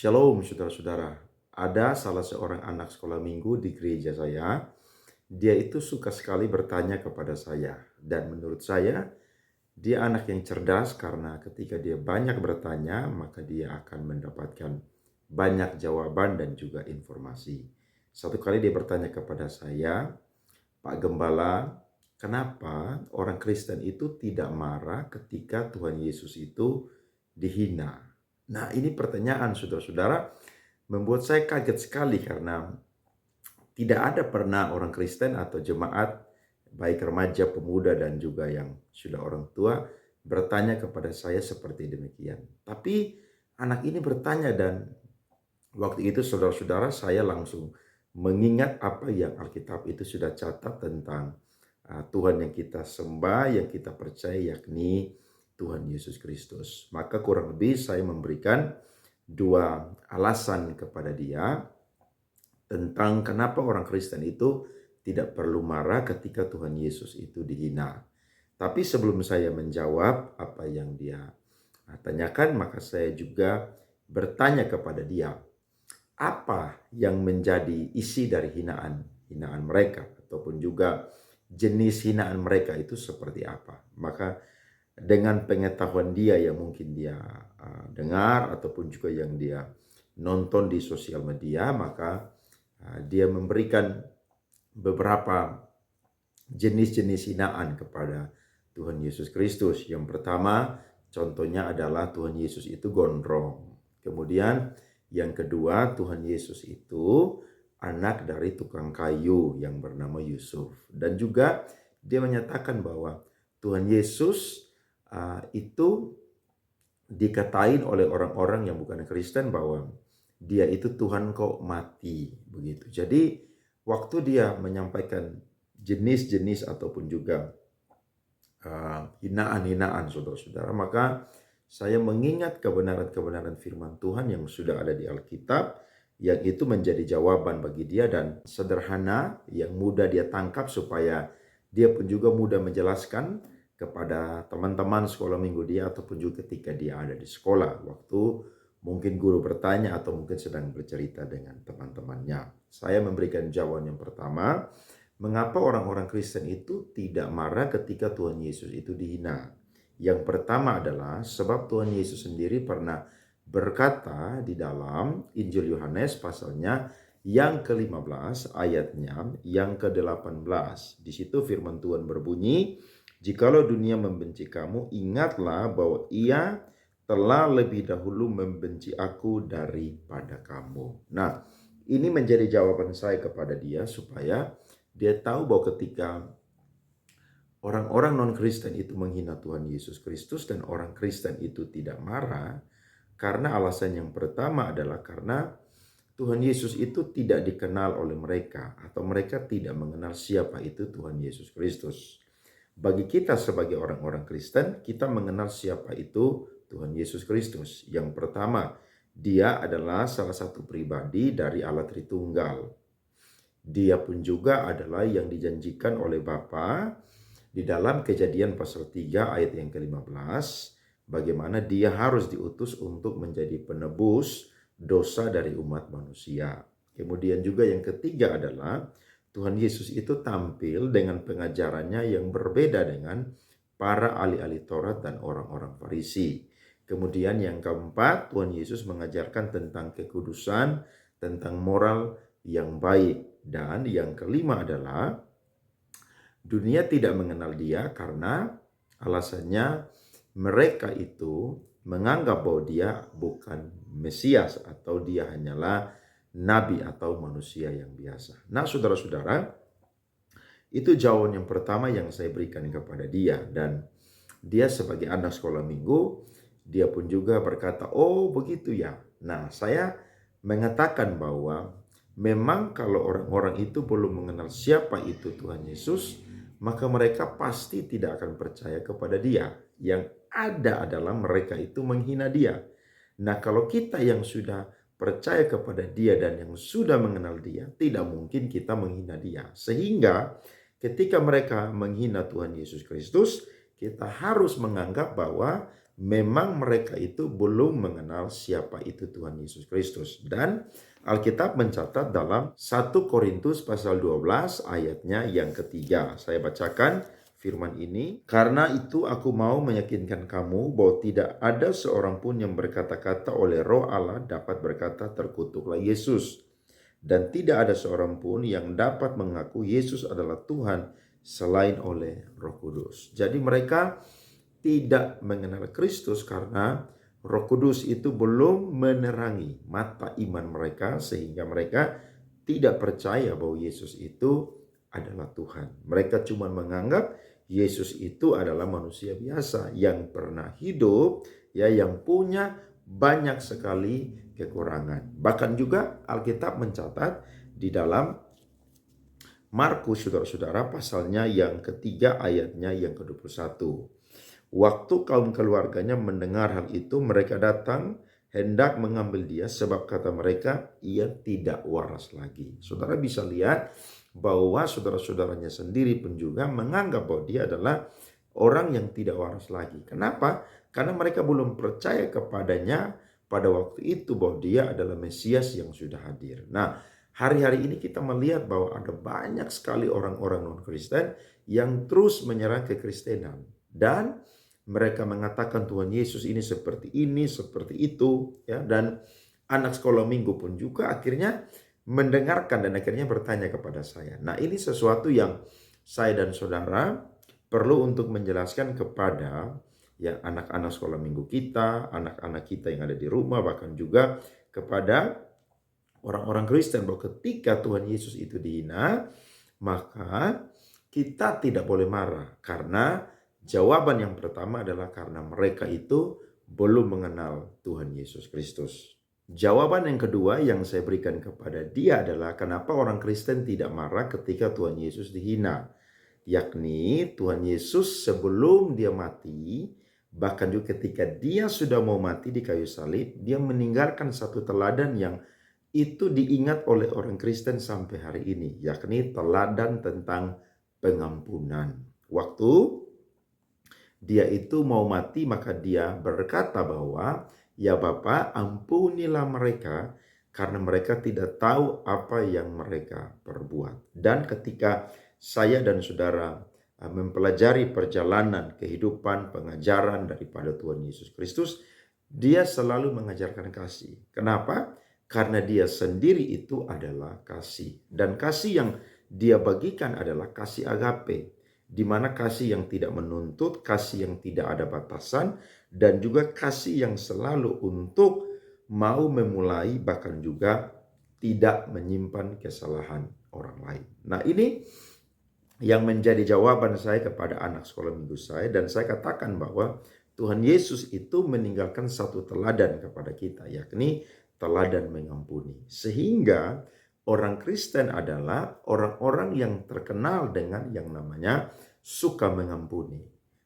Shalom saudara-saudara. Ada salah seorang anak sekolah minggu di gereja saya. Dia itu suka sekali bertanya kepada saya. Dan menurut saya, dia anak yang cerdas karena ketika dia banyak bertanya, maka dia akan mendapatkan banyak jawaban dan juga informasi. Satu kali dia bertanya kepada saya, Pak Gembala, kenapa orang Kristen itu tidak marah ketika Tuhan Yesus itu dihina? Nah, ini pertanyaan saudara-saudara membuat saya kaget sekali karena tidak ada pernah orang Kristen atau jemaat, baik remaja, pemuda, dan juga yang sudah orang tua, bertanya kepada saya seperti demikian. Tapi anak ini bertanya dan waktu itu saudara-saudara saya langsung mengingat apa yang Alkitab itu sudah catat tentang Tuhan yang kita sembah, yang kita percaya yakni Tuhan Yesus Kristus. Maka kurang lebih saya memberikan dua alasan kepada dia tentang kenapa orang Kristen itu tidak perlu marah ketika Tuhan Yesus itu dihina. Tapi sebelum saya menjawab apa yang dia tanyakan, maka saya juga bertanya kepada dia, apa yang menjadi isi dari hinaan mereka ataupun juga jenis hinaan mereka itu seperti apa. Maka dengan pengetahuan dia yang mungkin dia dengar ataupun juga yang dia nonton di sosial media, maka dia memberikan beberapa jenis-jenis hinaan kepada Tuhan Yesus Kristus. Yang pertama, contohnya adalah Tuhan Yesus itu gondrong. Kemudian yang kedua, Tuhan Yesus itu anak dari tukang kayu yang bernama Yusuf. Dan juga dia menyatakan bahwa Tuhan Yesus itu dikatain oleh orang-orang yang bukan Kristen bahwa dia itu Tuhan kok mati begitu. Jadi waktu dia menyampaikan jenis-jenis ataupun juga hinaan-hinaan saudara-saudara, maka saya mengingat kebenaran-kebenaran firman Tuhan yang sudah ada di Alkitab, yang itu menjadi jawaban bagi dia dan sederhana, yang mudah dia tangkap supaya dia pun juga mudah menjelaskan kepada teman-teman sekolah minggu dia ataupun juga ketika dia ada di sekolah. Waktu mungkin guru bertanya atau mungkin sedang bercerita dengan teman-temannya. Saya memberikan jawaban yang pertama, mengapa orang-orang Kristen itu tidak marah ketika Tuhan Yesus itu dihina? Yang pertama adalah sebab Tuhan Yesus sendiri pernah berkata di dalam Injil Yohanes pasalnya yang ke-15 ayatnya yang ke-18. Di situ firman Tuhan berbunyi, "Jikalau dunia membenci kamu, ingatlah bahwa ia telah lebih dahulu membenci aku daripada kamu." Nah, ini menjadi jawaban saya kepada dia supaya dia tahu bahwa ketika orang-orang non-Kristen itu menghina Tuhan Yesus Kristus dan orang Kristen itu tidak marah, karena alasan yang pertama adalah karena Tuhan Yesus itu tidak dikenal oleh mereka atau mereka tidak mengenal siapa itu Tuhan Yesus Kristus. Bagi kita sebagai orang-orang Kristen, kita mengenal siapa itu Tuhan Yesus Kristus. Yang pertama, dia adalah salah satu pribadi dari Allah Tritunggal. Dia pun juga adalah yang dijanjikan oleh Bapa di dalam Kejadian pasal 3 ayat yang ke-15, bagaimana dia harus diutus untuk menjadi penebus dosa dari umat manusia. Kemudian juga yang ketiga adalah Tuhan Yesus itu tampil dengan pengajarannya yang berbeda dengan para ahli-ahli Taurat dan orang-orang Farisi. Kemudian yang keempat, Tuhan Yesus mengajarkan tentang kekudusan, tentang moral yang baik. Dan yang kelima adalah dunia tidak mengenal dia karena alasannya mereka itu menganggap bahwa dia bukan Mesias atau dia hanyalah nabi atau manusia yang biasa. Nah, saudara-saudara, itu jawaban yang pertama yang saya berikan kepada dia. Dan dia sebagai anak sekolah minggu, dia pun juga berkata, "Oh begitu ya." Nah, saya mengatakan bahwa memang kalau orang-orang itu belum mengenal siapa itu Tuhan Yesus, maka mereka pasti tidak akan percaya kepada dia. Yang ada adalah mereka itu menghina dia. Nah, kalau kita yang sudah percaya kepada dia dan yang sudah mengenal dia, tidak mungkin kita menghina dia. Sehingga ketika mereka menghina Tuhan Yesus Kristus, kita harus menganggap bahwa memang mereka itu belum mengenal siapa itu Tuhan Yesus Kristus. Dan Alkitab mencatat dalam 1 Korintus pasal 12 ayatnya yang ketiga. Saya bacakan firman ini. Karena itu aku mau meyakinkan kamu bahwa tidak ada seorang pun yang berkata-kata oleh Roh Allah dapat berkata terkutuklah Yesus. Dan tidak ada seorang pun yang dapat mengaku Yesus adalah Tuhan selain oleh Roh Kudus. Jadi mereka tidak mengenal Kristus karena Roh Kudus itu belum menerangi mata iman mereka sehingga mereka tidak percaya bahwa Yesus itu adalah Tuhan. Mereka cuma menganggap Yesus itu adalah manusia biasa yang pernah hidup, ya, yang punya banyak sekali kekurangan. Bahkan juga Alkitab mencatat di dalam Markus, saudara-saudara, pasalnya yang ketiga ayatnya yang ke-21. Waktu kaum keluarganya mendengar hal itu, mereka datang hendak mengambil dia sebab kata mereka, ia tidak waras lagi. Saudara bisa lihat bahwa saudara-saudaranya sendiri pun juga menganggap bahwa dia adalah orang yang tidak waras lagi. Kenapa? Karena mereka belum percaya kepadanya pada waktu itu bahwa dia adalah Mesias yang sudah hadir. Nah, hari-hari ini kita melihat bahwa ada banyak sekali orang-orang non-Kristen yang terus menyerang kekristenan. Dan mereka mengatakan Tuhan Yesus ini, seperti itu, ya. Dan anak sekolah minggu pun juga akhirnya mendengarkan dan akhirnya bertanya kepada saya. Nah, ini sesuatu yang saya dan saudara perlu untuk menjelaskan kepada ya anak-anak sekolah minggu kita, anak-anak kita yang ada di rumah, bahkan juga kepada orang-orang Kristen bahwa ketika Tuhan Yesus itu dihina, maka kita tidak boleh marah karena jawaban yang pertama adalah karena mereka itu belum mengenal Tuhan Yesus Kristus. Jawaban yang kedua yang saya berikan kepada dia adalah kenapa orang Kristen tidak marah ketika Tuhan Yesus dihina. Yakni Tuhan Yesus sebelum dia mati, bahkan juga ketika dia sudah mau mati di kayu salib, dia meninggalkan satu teladan yang itu diingat oleh orang Kristen sampai hari ini, yakni teladan tentang pengampunan. Waktu dia itu mau mati, maka dia berkata bahwa, ya Bapa, ampunilah mereka karena mereka tidak tahu apa yang mereka perbuat. Dan ketika saya dan saudara mempelajari perjalanan kehidupan pengajaran daripada Tuhan Yesus Kristus, dia selalu mengajarkan kasih. Kenapa? Karena dia sendiri itu adalah kasih. Dan kasih yang dia bagikan adalah kasih agape, di mana kasih yang tidak menuntut, kasih yang tidak ada batasan, dan juga kasih yang selalu untuk mau memulai bahkan juga tidak menyimpan kesalahan orang lain. Nah, ini yang menjadi jawaban saya kepada anak sekolah minggu saya, dan saya katakan bahwa Tuhan Yesus itu meninggalkan satu teladan kepada kita, yakni teladan mengampuni. Sehingga orang Kristen adalah orang-orang yang terkenal dengan yang namanya suka mengampuni.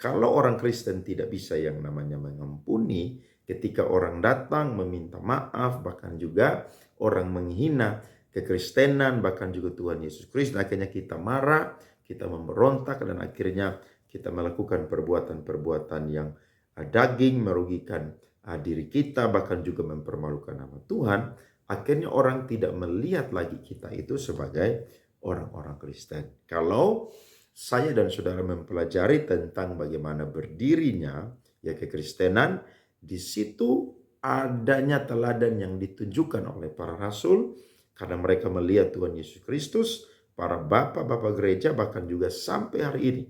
Kalau orang Kristen tidak bisa yang namanya mengampuni, ketika orang datang meminta maaf, bahkan juga orang menghina kekristenan, bahkan juga Tuhan Yesus Kristus, akhirnya kita marah, kita memberontak, dan akhirnya kita melakukan perbuatan-perbuatan yang daging, merugikan diri kita, bahkan juga mempermalukan nama Tuhan. Akhirnya orang tidak melihat lagi kita itu sebagai orang-orang Kristen. Kalau saya dan saudara mempelajari tentang bagaimana berdirinya ya kekristenan, di situ adanya teladan yang ditunjukkan oleh para rasul, karena mereka melihat Tuhan Yesus Kristus, para bapak-bapak gereja, bahkan juga sampai hari ini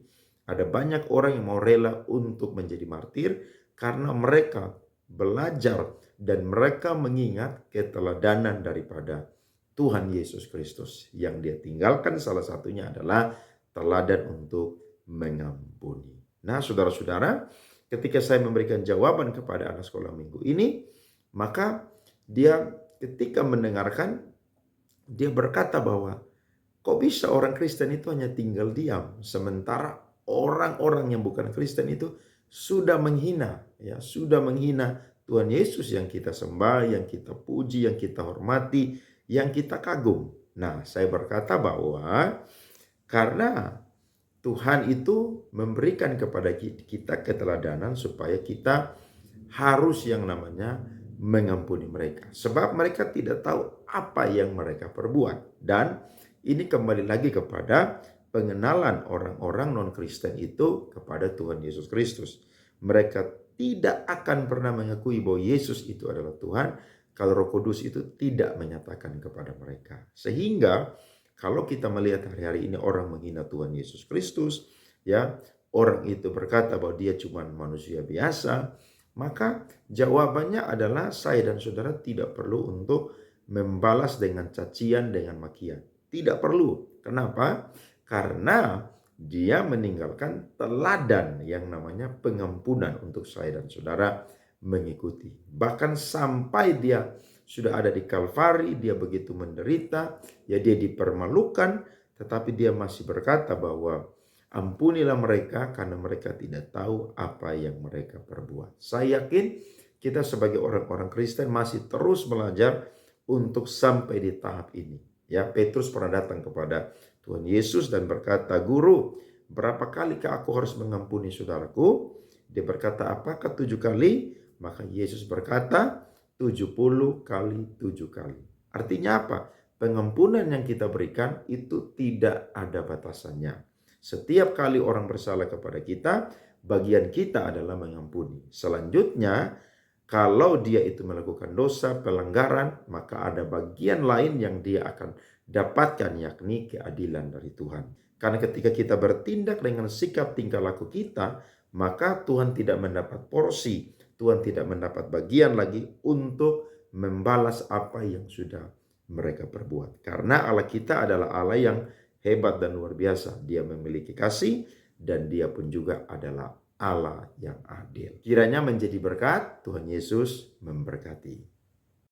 ada banyak orang yang mau rela untuk menjadi martir karena mereka belajar dan mereka mengingat keteladanan daripada Tuhan Yesus Kristus. Yang dia tinggalkan salah satunya adalah teladan untuk mengampuni. Nah, saudara-saudara, ketika saya memberikan jawaban kepada anak sekolah minggu ini, maka dia ketika mendengarkan, dia berkata bahwa kok bisa orang Kristen itu hanya tinggal diam, sementara orang-orang yang bukan Kristen itu sudah menghina, ya, sudah menghina Tuhan Yesus yang kita sembah, yang kita puji, yang kita hormati, yang kita kagum. Nah, saya berkata bahwa karena Tuhan itu memberikan kepada kita keteladanan supaya kita harus yang namanya mengampuni mereka. Sebab mereka tidak tahu apa yang mereka perbuat. Dan ini kembali lagi kepada pengenalan orang-orang non-Kristen itu kepada Tuhan Yesus Kristus. Mereka tidak akan pernah mengakui bahwa Yesus itu adalah Tuhan kalau Roh Kudus itu tidak menyatakan kepada mereka. Sehingga kalau kita melihat hari-hari ini orang menghina Tuhan Yesus Kristus, ya, orang itu berkata bahwa dia cuma manusia biasa, maka jawabannya adalah saya dan saudara tidak perlu untuk membalas dengan cacian, dengan makian. Tidak perlu. Kenapa? Karena dia meninggalkan teladan yang namanya pengampunan untuk saya dan saudara mengikuti. Bahkan sampai dia sudah ada di Kalvari, dia begitu menderita, ya dia dipermalukan, tetapi dia masih berkata bahwa ampunilah mereka karena mereka tidak tahu apa yang mereka perbuat. Saya yakin kita sebagai orang-orang Kristen masih terus belajar untuk sampai di tahap ini. Ya, Petrus pernah datang kepada Tuhan Yesus dan berkata, "Guru, berapa kalikah aku harus mengampuni saudaraku?" Dia berkata, "Apakah 7 kali?" Maka Yesus berkata, 70 kali 7 kali. Artinya apa? Pengampunan yang kita berikan itu tidak ada batasannya. Setiap kali orang bersalah kepada kita, bagian kita adalah mengampuni. Selanjutnya, kalau dia itu melakukan dosa, pelanggaran, maka ada bagian lain yang dia akan dapatkan, yakni keadilan dari Tuhan. Karena ketika kita bertindak dengan sikap tingkah laku kita, maka Tuhan tidak mendapat porsi, Tuhan tidak mendapat bagian lagi untuk membalas apa yang sudah mereka perbuat. Karena Allah kita adalah Allah yang hebat dan luar biasa. Dia memiliki kasih dan dia pun juga adalah Allah yang adil. Kiranya menjadi berkat. Tuhan Yesus memberkati.